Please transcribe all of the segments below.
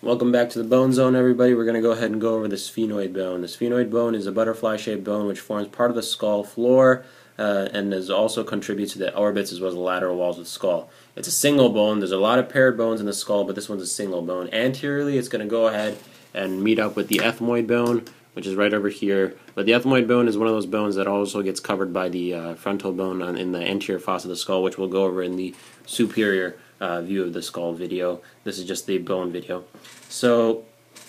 Welcome back to the Bone Zone, everybody. We're going to go ahead and go over the sphenoid bone. The sphenoid bone is a butterfly-shaped bone which forms part of the skull floor and also contributes to the orbits as well as the lateral walls of the skull. It's a single bone. There's a lot of paired bones in the skull, but this one's a single bone. Anteriorly, it's going to go ahead and meet up with the ethmoid bone, which is right over here. But the ethmoid bone is one of those bones that also gets covered by the frontal bone in the anterior fossa of the skull, which we'll go over in the superior view of the skull video. This is just the bone video. So,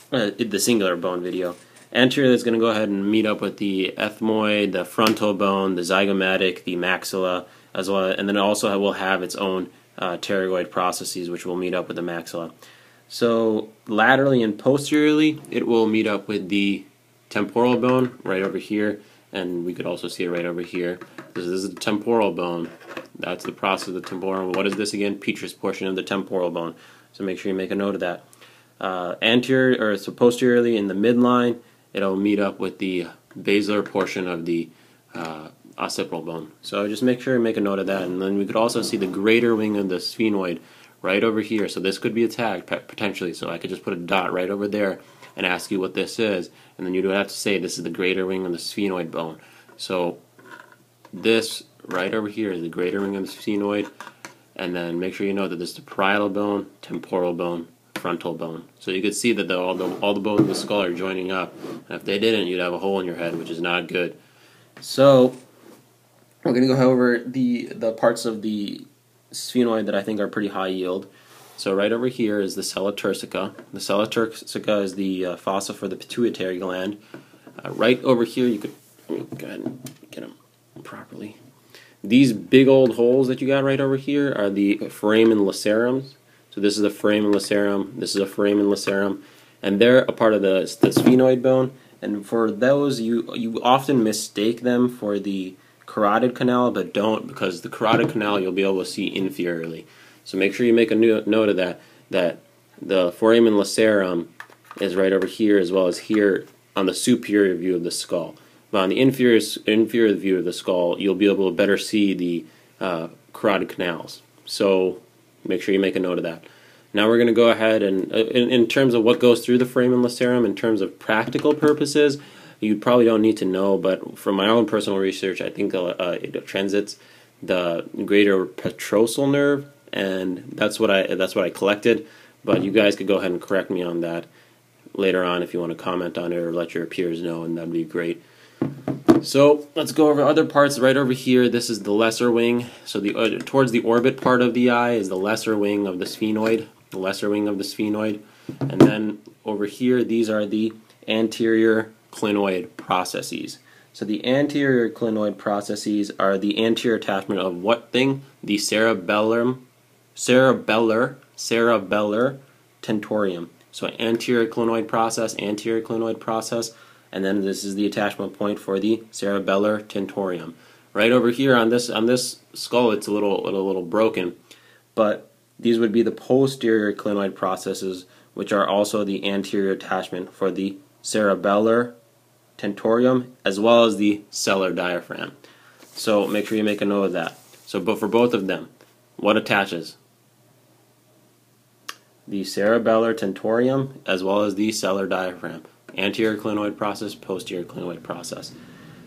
the singular bone video. Anterior is going to go ahead and meet up with the ethmoid, the frontal bone, the zygomatic, the maxilla, as well, and then also will have its own pterygoid processes, which will meet up with the maxilla. So, laterally and posteriorly, it will meet up with the temporal bone right over here, and we could also see it right over here. This is the temporal bone. That's the process of the temporal. What is this again? Petrous portion of the temporal bone. So make sure you make a note of that. Posteriorly in the midline, it'll meet up with the basilar portion of the occipital bone. So just make sure you make a note of that. And then we could also see the greater wing of the sphenoid right over here. So this could be a tag potentially. So I could just put a dot right over there and ask you what this is, and then you don't have to say this is the greater wing of the sphenoid bone. So this right over here is the greater wing of the sphenoid, and then make sure you know that this is the parietal bone, temporal bone, frontal bone. So you could see that all the bones of the skull are joining up, and if they didn't, you'd have a hole in your head, which is not good. So we're going to go over the parts of the sphenoid that I think are pretty high yield. So right over here is the sella turcica. The sella turcica is the fossa for the pituitary gland. Right over here, you could go ahead and get them properly. These big old holes that you got right over here are the foramen lacerums. So this is the foramen lacerum, this is a foramen lacerum, and they're a part of the sphenoid bone. And for those, you often mistake them for the carotid canal, but don't, because the carotid canal you'll be able to see inferiorly. So make sure you make a note of that the foramen lacerum is right over here as well as here on the superior view of the skull. But on the inferior view of the skull, you'll be able to better see the carotid canals. So make sure you make a note of that. Now we're going to go ahead and, in terms of what goes through the foramen lacerum, in terms of practical purposes, you probably don't need to know, but from my own personal research, I think it transits the greater petrosal nerve, and that's what I collected. But you guys could go ahead and correct me on that later on if you want to comment on it or let your peers know, and that'd be great. So let's go over other parts. Right over here, this is the lesser wing. So towards the orbit part of the eye is the lesser wing of the sphenoid. The lesser wing of the sphenoid, and then over here, these are the anterior clinoid processes. So the anterior clinoid processes are the anterior attachment of what thing? The cerebellar tentorium. So anterior clinoid process, and then this is the attachment point for the cerebellar tentorium. Right over here on this skull, it's a little broken, but these would be the posterior clinoid processes, which are also the anterior attachment for the cerebellar tentorium as well as the sellar diaphragm. So make sure you make a note of that. So, but for both of them, what attaches? The cerebellar tentorium as well as the sellar diaphragm. Anterior clinoid process, posterior clinoid process.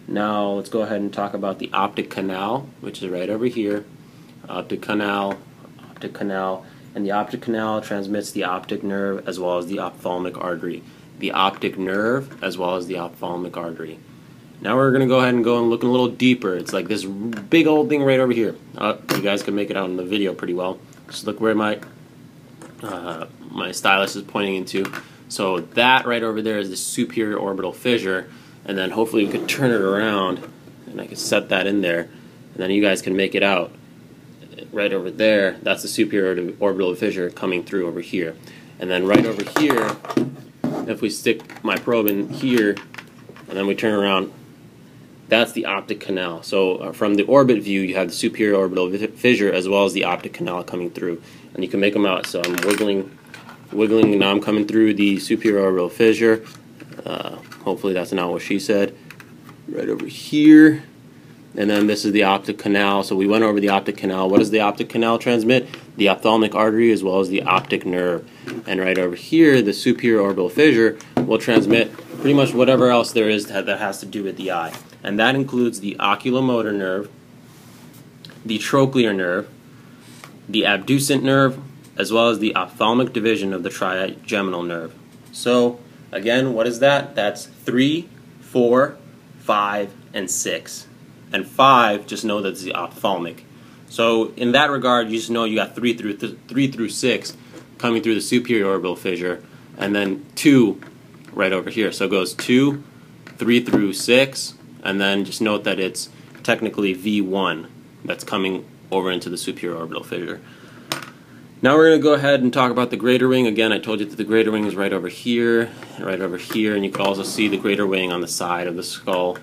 Now let's go ahead and talk about the optic canal, which is right over here. Optic canal, and the optic canal transmits the optic nerve as well as the ophthalmic artery. The optic nerve as well as the ophthalmic artery. Now we're going to go ahead and look a little deeper. It's like this big old thing right over here. You guys can make it out in the video pretty well. Just look where my stylus is pointing into. So that right over there is the superior orbital fissure, and then hopefully we could turn it around and I could set that in there, and then you guys can make it out. Right over there, that's the superior orbital fissure coming through over here. And then right over here, if we stick my probe in here and then we turn around, that's the optic canal. So from the orbit view, you have the superior orbital fissure as well as the optic canal coming through. And you can make them out. So I'm wiggling, and now I'm coming through the superior orbital fissure. Hopefully that's not what she said. Right over here. And then this is the optic canal. So we went over the optic canal. What does the optic canal transmit? the ophthalmic artery as well as the optic nerve. And right over here, the superior orbital fissure will transmit pretty much whatever else there is that has to do with the eye. And that includes the oculomotor nerve, the trochlear nerve, the abducent nerve, as well as the ophthalmic division of the trigeminal nerve. So, again, what is that? That's 3, 4, 5, and 6. And 5, just know that's the ophthalmic. So, in that regard, you just know you got 3 through 6 coming through the superior orbital fissure, and then 2 right over here. So it goes 2, 3 through 6, and then just note that it's technically V1 that's coming over into the superior orbital fissure. Now we're going to go ahead and talk about the greater wing. Again, I told you that the greater wing is right over here, and you can also see the greater wing on the side of the skull,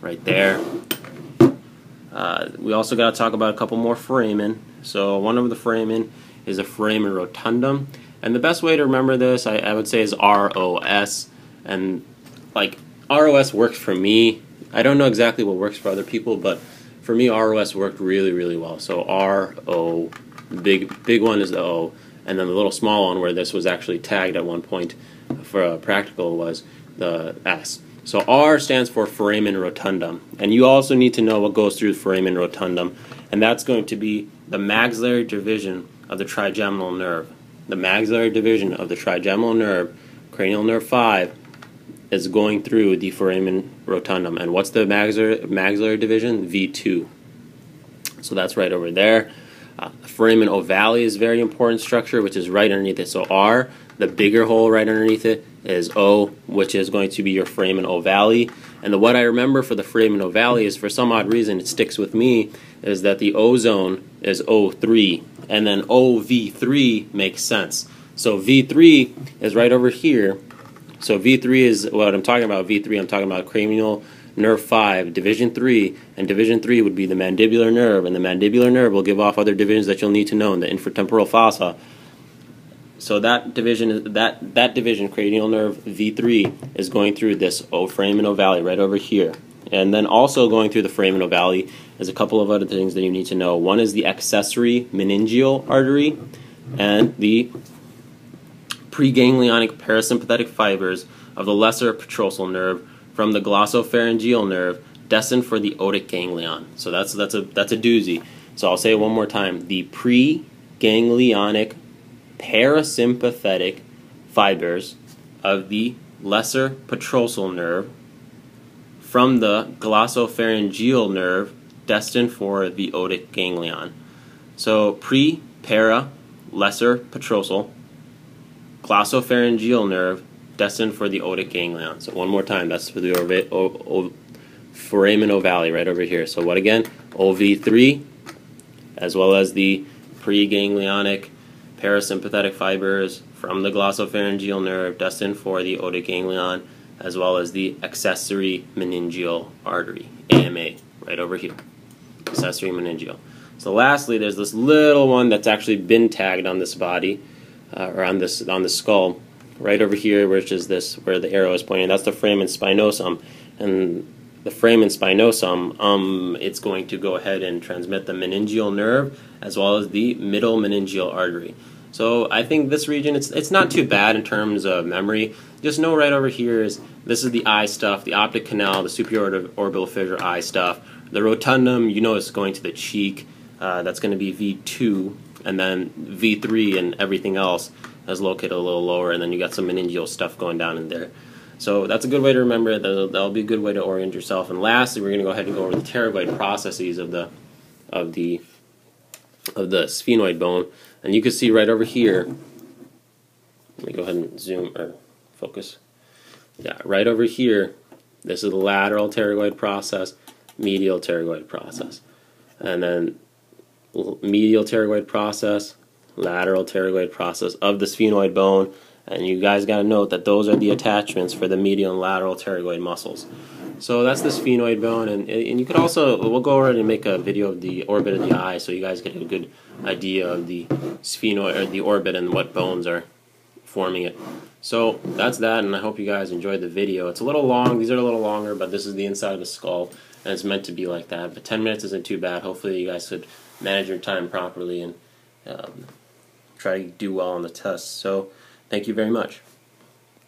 right there. We also got to talk about a couple more foramen. So one of the foramen is a foramen rotundum, and the best way to remember this, I would say, is ROS. And like ROS works for me. I don't know exactly what works for other people, but for me, ROS worked really, really well. So RO, big one is the O, and then the little small one where this was actually tagged at one point for a practical was the S. So R stands for foramen rotundum, and you also need to know what goes through the foramen rotundum, and that's going to be the maxillary division of the trigeminal nerve. The maxillary division of the trigeminal nerve, cranial nerve 5, is going through the foramen rotundum. And what's the maxillary division? V2. So that's right over there. Foramen ovale is a very important structure, which is right underneath it. So R, the bigger hole right underneath it, is O, which is going to be your foramen ovale. And what I remember for the foramen ovale is, for some odd reason, it sticks with me, is that the O zone is O3, and then OV3 makes sense. So V3 is right over here. So V3 is what I'm talking about. V3, I'm talking about cranial nerve 5, division 3, and division 3 would be the mandibular nerve, and the mandibular nerve will give off other divisions that you'll need to know in the infratemporal fossa. So that division, that division, cranial nerve V3, is going through this foramen ovale right over here. And then also going through the foramen ovale is a couple of other things that you need to know. One is the accessory meningeal artery and the preganglionic parasympathetic fibers of the lesser petrosal nerve from the glossopharyngeal nerve destined for the otic ganglion. So that's a doozy. So I'll say it one more time. The preganglionic parasympathetic fibers of the lesser petrosal nerve from the glossopharyngeal nerve destined for the otic ganglion. So para, lesser petrosal, glossopharyngeal nerve destined for the otic ganglion. So one more time, that's for the foramen ovale right over here. So what again? OV3, as well as the preganglionic parasympathetic fibers from the glossopharyngeal nerve destined for the otic ganglion, as well as the accessory meningeal artery, AMA, right over here. Accessory meningeal. So lastly, there's this little one that's actually been tagged on this body, or on the skull, right over here, which is this, where the arrow is pointing. That's the foramen spinosum, and the foramen spinosum, it's going to go ahead and transmit the meningeal nerve as well as the middle meningeal artery. So I think this region, it's not too bad in terms of memory. Just know right over here is, this is the eye stuff, the optic canal, the superior orbital fissure eye stuff. The rotundum, you know, it's going to the cheek. That's going to be V2, and then V3 and everything else is located a little lower, and then you got some meningeal stuff going down in there. So that's a good way to remember it. That'll be a good way to orient yourself. And lastly, we're going to go ahead and go over the pterygoid processes of the sphenoid bone. And you can see right over here, let me go ahead and zoom or focus. Yeah, right over here, this is the lateral pterygoid process, medial pterygoid process. And then medial pterygoid process, lateral pterygoid process of the sphenoid bone. And you guys got to note that those are the attachments for the medial and lateral pterygoid muscles. So that's the sphenoid bone, and you could also, we'll go over and make a video of the orbit of the eye so you guys get a good idea of the sphenoid, or the orbit, and what bones are forming it. So that's that, and I hope you guys enjoyed the video. It's a little long, these are a little longer, but this is the inside of the skull, and it's meant to be like that. But 10 minutes isn't too bad. Hopefully you guys could manage your time properly and try to do well on the test. So thank you very much.